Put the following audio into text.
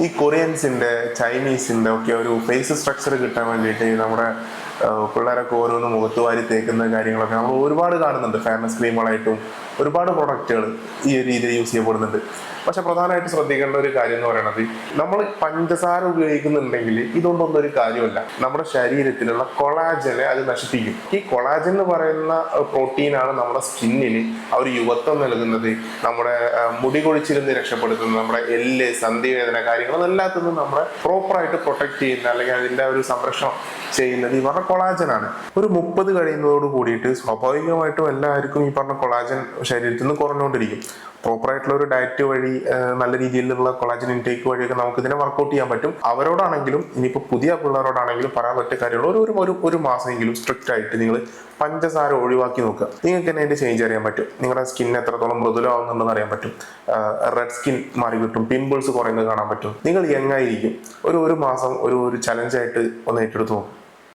ഈ കൊറിയൻസിന്റെ ചൈനീസിന്റെ ഒക്കെ ഒരു ഫേസ് സ്ട്രക്ചർ കിട്ടാൻ വേണ്ടിയിട്ട് നമ്മുടെ പിള്ളേരൊക്കെ ഓരോന്ന് മുഖത്ത് വാരി തേക്കുന്ന കാര്യങ്ങളൊക്കെ നമ്മൾ ഒരുപാട് കാണുന്നുണ്ട്. ഫെയർനെസ് ക്രീമുകളായിട്ടും ഒരുപാട് പ്രൊഡക്റ്റുകൾ ഈ ഒരു രീതിയിൽ യൂസ് ചെയ്യപ്പെടുന്നുണ്ട്. പക്ഷെ പ്രധാനമായിട്ട് ശ്രദ്ധിക്കേണ്ട ഒരു കാര്യം എന്ന് പറയുന്നത്, നമ്മൾ പഞ്ചസാര ഉപയോഗിക്കുന്നുണ്ടെങ്കിൽ ഇതുകൊണ്ടൊന്നും ഒരു കാര്യമല്ല. നമ്മുടെ ശരീരത്തിലുള്ള കൊളാജനെ അത് നശിപ്പിക്കും. ഈ കൊളാജൻ എന്ന് പറയുന്ന പ്രോട്ടീനാണ് നമ്മുടെ സ്കിന്നിന് ആ ഒരു യുവത്വം നൽകുന്നത്, നമ്മുടെ മുടി കൊഴിച്ചിൽ രക്ഷപ്പെടുത്തുന്നത്, നമ്മുടെ എല്ല്, സന്ധിവേദന കാര്യങ്ങൾ എല്ലാത്തിനും നമ്മളെ പ്രോപ്പറായിട്ട് പ്രൊട്ടക്ട് ചെയ്യുന്ന അല്ലെങ്കിൽ അതിന്റെ ഒരു സംരക്ഷണം ചെയ്യുന്നത് ഈ പറഞ്ഞ കൊളാജനാണ്. ഒരു 30 കഴിയുന്നതോട് കൂടിയിട്ട് സ്വാഭാവികമായിട്ടും എല്ലാവർക്കും ഈ പറഞ്ഞ കൊളാജൻ ശരീരത്തിൽ നിന്ന് കുറഞ്ഞുകൊണ്ടിരിക്കും. പ്രോപ്പറായിട്ടുള്ള ഒരു ഡയറ്റ് വഴി നല്ല രീതിയിലുള്ള കൊളാജൻ ഇൻടേക്ക് വഴിയൊക്കെ നമുക്ക് ഇതിനെ വർക്ക്ഔട്ട് ചെയ്യാൻ പറ്റും. അവരോടാണെങ്കിലും ഇനിയിപ്പോൾ പുതിയ പിള്ളേരോടാണെങ്കിലും പറയാൻ പറ്റിയ കാര്യങ്ങൾ ഒരു മാസമെങ്കിലും സ്ട്രിക്റ്റ് ആയിട്ട് നിങ്ങൾ പഞ്ചസാര ഒഴിവാക്കി നോക്കുക. നിങ്ങൾക്ക് തന്നെ അതിന്റെ ചേഞ്ച് അറിയാൻ പറ്റും. നിങ്ങളുടെ സ്കിൻ എത്രത്തോളം മൃദുലമാവുന്നുണ്ടെന്ന് അറിയാൻ പറ്റും. റെഡ് സ്കിൻ മാറി കിട്ടും, പിമ്പിൾസ് കുറയുന്നത് കാണാൻ പറ്റും. നിങ്ങൾ യങ്ങായിരിക്കും. ഒരു മാസം ഒരു ചലഞ്ചായിട്ട് ഒന്ന് ഏറ്റെടുത്ത് നോക്കും.